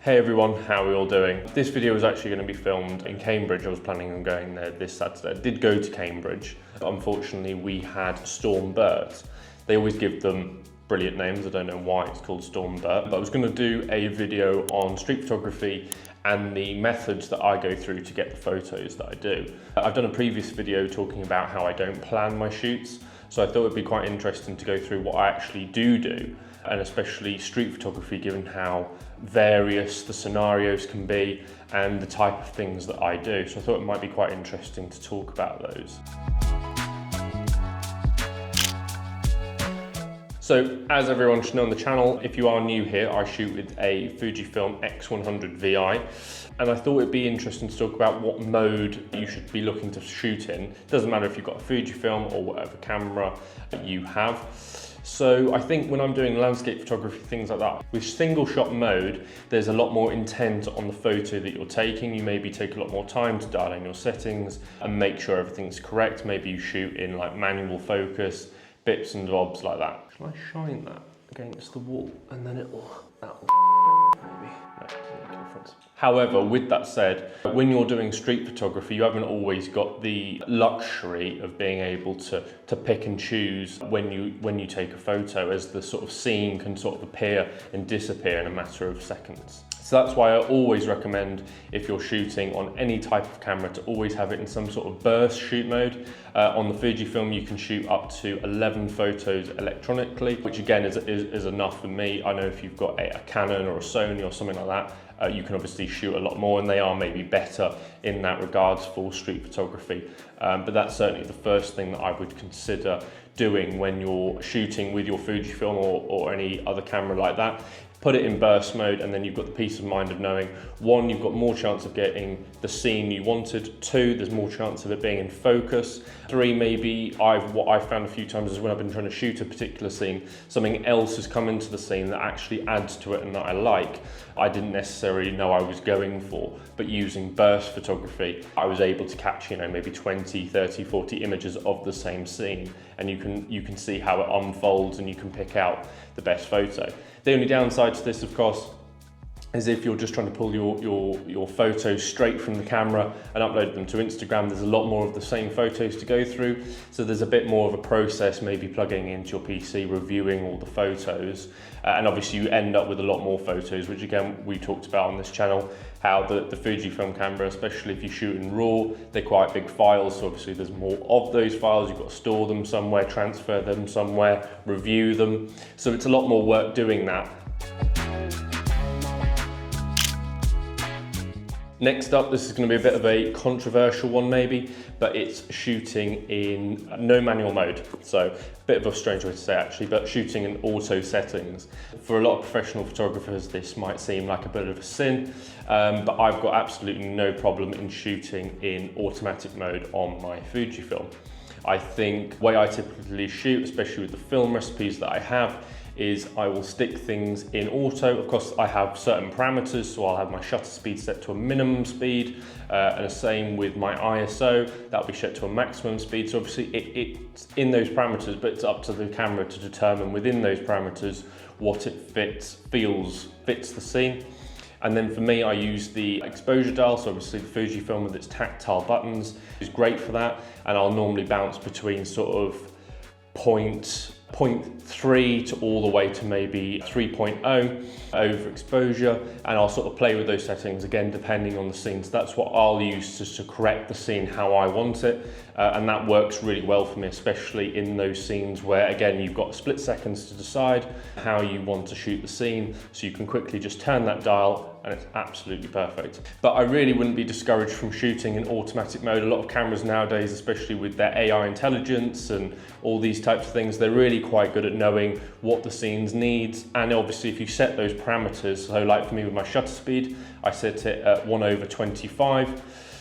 Hey everyone, how are we all doing? This video is actually going to be filmed in Cambridge. I was planning on going there this Saturday. I did go to Cambridge, but unfortunately we had Storm Bert. They always give them brilliant names. I don't know why it's called Storm Bert, but I was going to do a video on street photography and the methods that I go through to get the photos that I do. I've done a previous video talking about how I don't plan my shoots, so I thought it'd be quite interesting to go through what I actually do, and especially street photography, given how various the scenarios can be and the type of things that I do. So I thought it might be quite interesting to talk about those. So as everyone should know on the channel, if you are new here, I shoot with a Fujifilm X100VI, and I thought it'd be interesting to talk about what mode you should be looking to shoot in. It doesn't matter if you've got a Fujifilm or whatever camera you have. So I think when I'm doing landscape photography, things like that, with single shot mode, there's a lot more intent on the photo that you're taking. You maybe take a lot more time to dial in your settings and make sure everything's correct. Maybe you shoot in like manual focus, bits and bobs like that. Shall I shine that against the wall and then that'll maybe, no, doesn't make a difference. However, with that said, when you're doing street photography, you haven't always got the luxury of being able to pick and choose when you take a photo, as the sort of scene can sort of appear and disappear in a matter of seconds. So that's why I always recommend, if you're shooting on any type of camera, to always have it in some sort of burst shoot mode. On the Fujifilm, you can shoot up to 11 photos electronically, which again is enough for me. I know if you've got a Canon or a Sony or something like that, you can obviously shoot a lot more, and they are maybe better in that regards for street photography. But that's certainly the first thing that I would consider doing when you're shooting with your Fujifilm or any other camera like that. Put it in burst mode, and then you've got the peace of mind of knowing, one, you've got more chance of getting the scene you wanted. Two, there's more chance of it being in focus. Three, maybe what I've found a few times is when I've been trying to shoot a particular scene, something else has come into the scene that actually adds to it and that I like. I didn't necessarily know I was going for, but using burst photography, I was able to catch, maybe 20, 30, 40 images of the same scene, and you can see how it unfolds and you can pick out the best photo. The only downside to this, of course, is if you're just trying to pull your photos straight from the camera and upload them to Instagram, there's a lot more of the same photos to go through. So there's a bit more of a process, maybe plugging into your PC, reviewing all the photos. And obviously you end up with a lot more photos, which again, we talked about on this channel, how the Fujifilm camera, especially if you shoot in RAW, they're quite big files. So obviously there's more of those files. You've got to store them somewhere, transfer them somewhere, review them. So it's a lot more work doing that. Next up, this is going to be a bit of a controversial one maybe, but it's shooting in no manual mode. So a bit of a strange way to say actually, but shooting in auto settings. For a lot of professional photographers, this might seem like a bit of a sin, but I've got absolutely no problem in shooting in automatic mode on my Fujifilm. I think the way I typically shoot, especially with the film recipes that I have, is I will stick things in auto. Of course, I have certain parameters, so I'll have my shutter speed set to a minimum speed, and the same with my ISO, that'll be set to a maximum speed. So obviously it's in those parameters, but it's up to the camera to determine within those parameters what it fits the scene. And then for me, I use the exposure dial, so obviously the Fujifilm with its tactile buttons is great for that, and I'll normally bounce between sort of 0.3 to all the way to maybe 3.0 overexposure, and I'll sort of play with those settings again depending on the scene. So that's what I'll use to correct the scene how I want it, and that works really well for me, especially in those scenes where again you've got split seconds to decide how you want to shoot the scene, so you can quickly just turn that dial and it's absolutely perfect. But I really wouldn't be discouraged from shooting in automatic mode. A lot of cameras nowadays, especially with their AI intelligence and all these types of things, they're really quite good at knowing what the scenes needs. And obviously if you set those parameters, so like for me with my shutter speed, I set it at 1/25.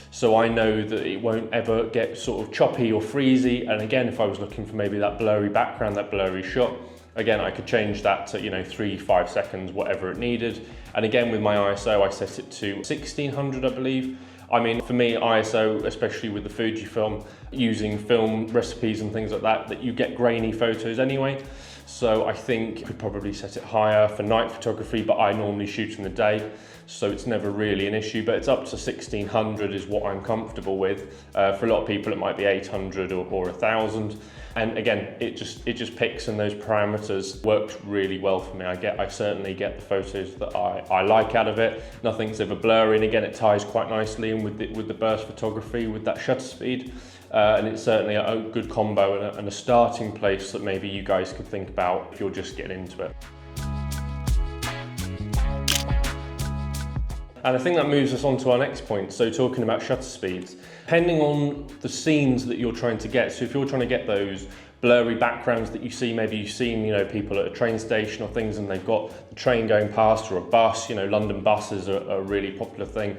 So I know that it won't ever get sort of choppy or freezy. And again, if I was looking for maybe that blurry background, that blurry shot, again, I could change that to 3-5 seconds, whatever it needed. And again, with my ISO, I set it to 1600, I believe. I mean, for me, ISO, especially with the Fujifilm, using film recipes and things like that, that you get grainy photos anyway. So I think you could probably set it higher for night photography, but I normally shoot in the day, so it's never really an issue. But it's up to 1600 is what I'm comfortable with. For a lot of people, it might be 800 or 1000. And again, it just picks, and those parameters worked really well for me. I certainly get the photos that I like out of it. Nothing's ever blurry, and again, it ties quite nicely in with the burst photography, with that shutter speed. And it's certainly a good combo and a starting place that maybe you guys could think about if you're just getting into it. And I think that moves us on to our next point. So talking about shutter speeds, depending on the scenes that you're trying to get. So if you're trying to get those blurry backgrounds that you see, maybe you've seen, people at a train station or things, and they've got the train going past or a bus, London buses are a really popular thing.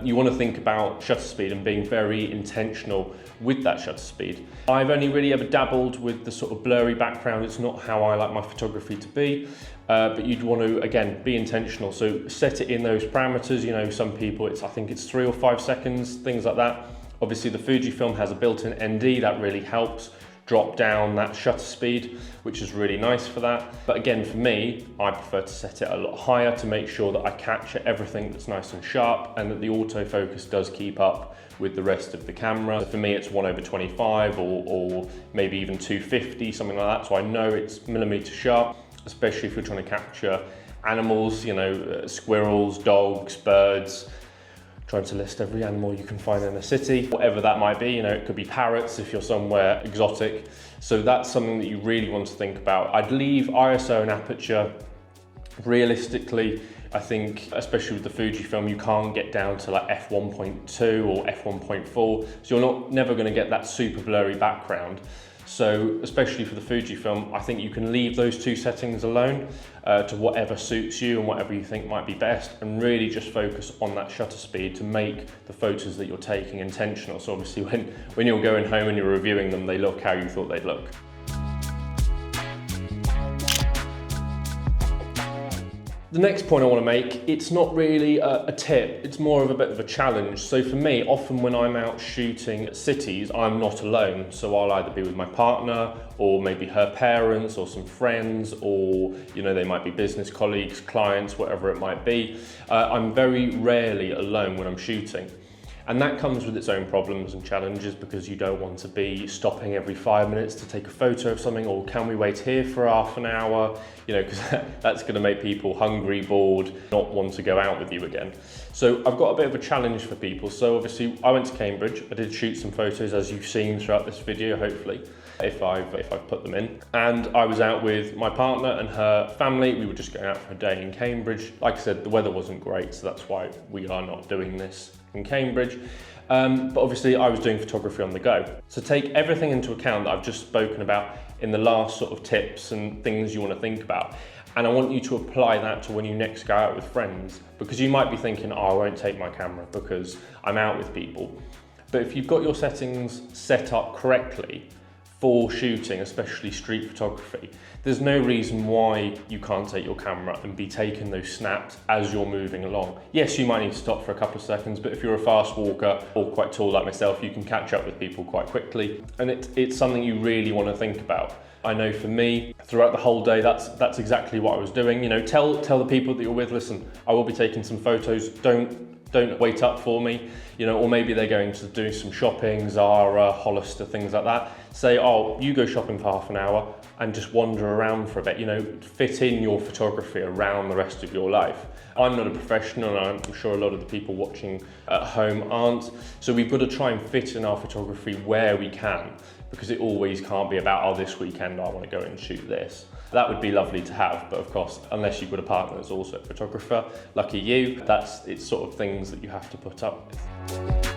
You want to think about shutter speed and being very intentional with that shutter speed. I've only really ever dabbled with the sort of blurry background. It's not how I like my photography to be, but you'd want to, again, be intentional. So set it in those parameters. Some people, I think it's 3 or 5 seconds, things like that. Obviously the Fujifilm has a built-in ND that really helps drop down that shutter speed, which is really nice for that. But again, for me, I prefer to set it a lot higher to make sure that I capture everything that's nice and sharp, and that the autofocus does keep up with the rest of the camera. So for me, it's 1/25 or maybe even 250, something like that. So I know it's millimeter sharp, especially if you're trying to capture animals, squirrels, dogs, birds. Trying to list every animal you can find in a city, whatever that might be. It could be parrots if you're somewhere exotic. So that's something that you really want to think about. I'd leave ISO and aperture. Realistically, I think, especially with the Fujifilm, you can't get down to like f1.2 or f1.4. So you're never going to get that super blurry background. So especially for the Fujifilm, I think you can leave those two settings alone to whatever suits you and whatever you think might be best, and really just focus on that shutter speed to make the photos that you're taking intentional. So obviously when you're going home and you're reviewing them, they look how you thought they'd look. The next point I want to make, it's not really a tip, it's more of a bit of a challenge. So for me, often when I'm out shooting at cities, I'm not alone. So I'll either be with my partner, or maybe her parents, or some friends, or they might be business colleagues, clients, whatever it might be. I'm very rarely alone when I'm shooting. And that comes with its own problems and challenges, because you don't want to be stopping every 5 minutes to take a photo of something, or can we wait here for half an hour? Because that's going to make people hungry, bored, not want to go out with you again. So I've got a bit of a challenge for people. So obviously I went to Cambridge. I did shoot some photos, as you've seen throughout this video, hopefully, if I've put them in. And I was out with my partner and her family. We were just going out for a day in Cambridge. Like I said, the weather wasn't great, so that's why we are not doing this in Cambridge. But obviously I was doing photography on the go. So take everything into account that I've just spoken about in the last sort of tips and things you want to think about. And I want you to apply that to when you next go out with friends, because you might be thinking, oh, I won't take my camera because I'm out with people. But if you've got your settings set up correctly for shooting, especially street photography, there's no reason why you can't take your camera and be taking those snaps as you're moving along. Yes, you might need to stop for a couple of seconds, but if you're a fast walker or quite tall like myself, you can catch up with people quite quickly. And it's something you really want to think about. I know for me, throughout the whole day, that's exactly what I was doing. Tell the people that you're with, listen, I will be taking some photos, don't wait up for me, or maybe they're going to do some shopping, Zara, Hollister, things like that. Say, oh, you go shopping for half an hour and just wander around for a bit, fit in your photography around the rest of your life. I'm not a professional, and I'm sure a lot of the people watching at home aren't. So we've got to try and fit in our photography where we can, because it always can't be about, oh, this weekend I want to go and shoot this. That would be lovely to have, but of course, unless you've got a partner that's also a photographer, lucky you, it's sort of things that you have to put up with.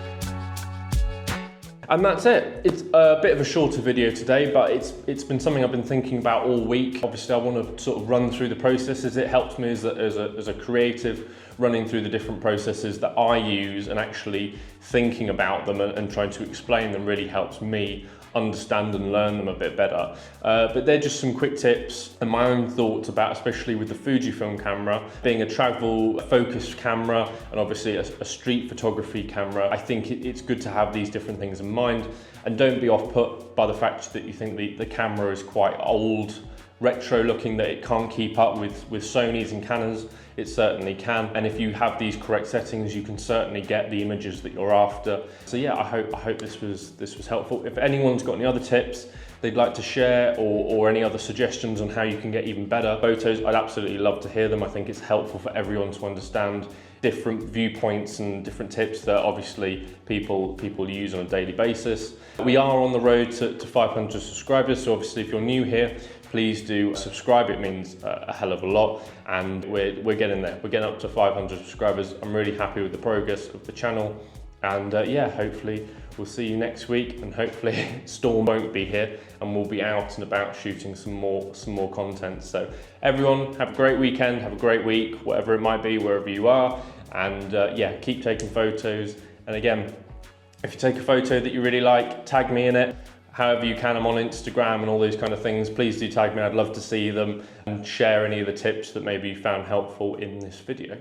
And that's it. It's a bit of a shorter video today, but it's been something I've been thinking about all week. Obviously, I want to sort of run through the processes. It helps me as a creative, running through the different processes that I use and actually thinking about them and trying to explain them really helps me understand and learn them a bit better. But they're just some quick tips and my own thoughts about, especially with the Fujifilm camera, being a travel focused camera and obviously a street photography camera. I think it's good to have these different things in mind, and don't be off put by the fact that you think the camera is quite old retro looking that it can't keep up with Sony's and Canon's, it certainly can. And if you have these correct settings, you can certainly get the images that you're after. So yeah, I hope this was helpful. If anyone's got any other tips they'd like to share, or any other suggestions on how you can get even better photos, I'd absolutely love to hear them. I think it's helpful for everyone to understand different viewpoints and different tips that obviously people use on a daily basis. We are on the road to 500 subscribers, so obviously if you're new here, please do subscribe. It means a hell of a lot, and we're getting there. We're getting up to 500 subscribers. I'm really happy with the progress of the channel, and yeah, hopefully we'll see you next week, and hopefully Storm won't be here and we'll be out and about shooting some more content. So everyone, have a great weekend, have a great week, whatever it might be, wherever you are, and yeah, keep taking photos. And again, if you take a photo that you really like, tag me in it. However you can, I'm on Instagram and all these kind of things. Please do tag me, I'd love to see them, and share any of the tips that maybe you found helpful in this video.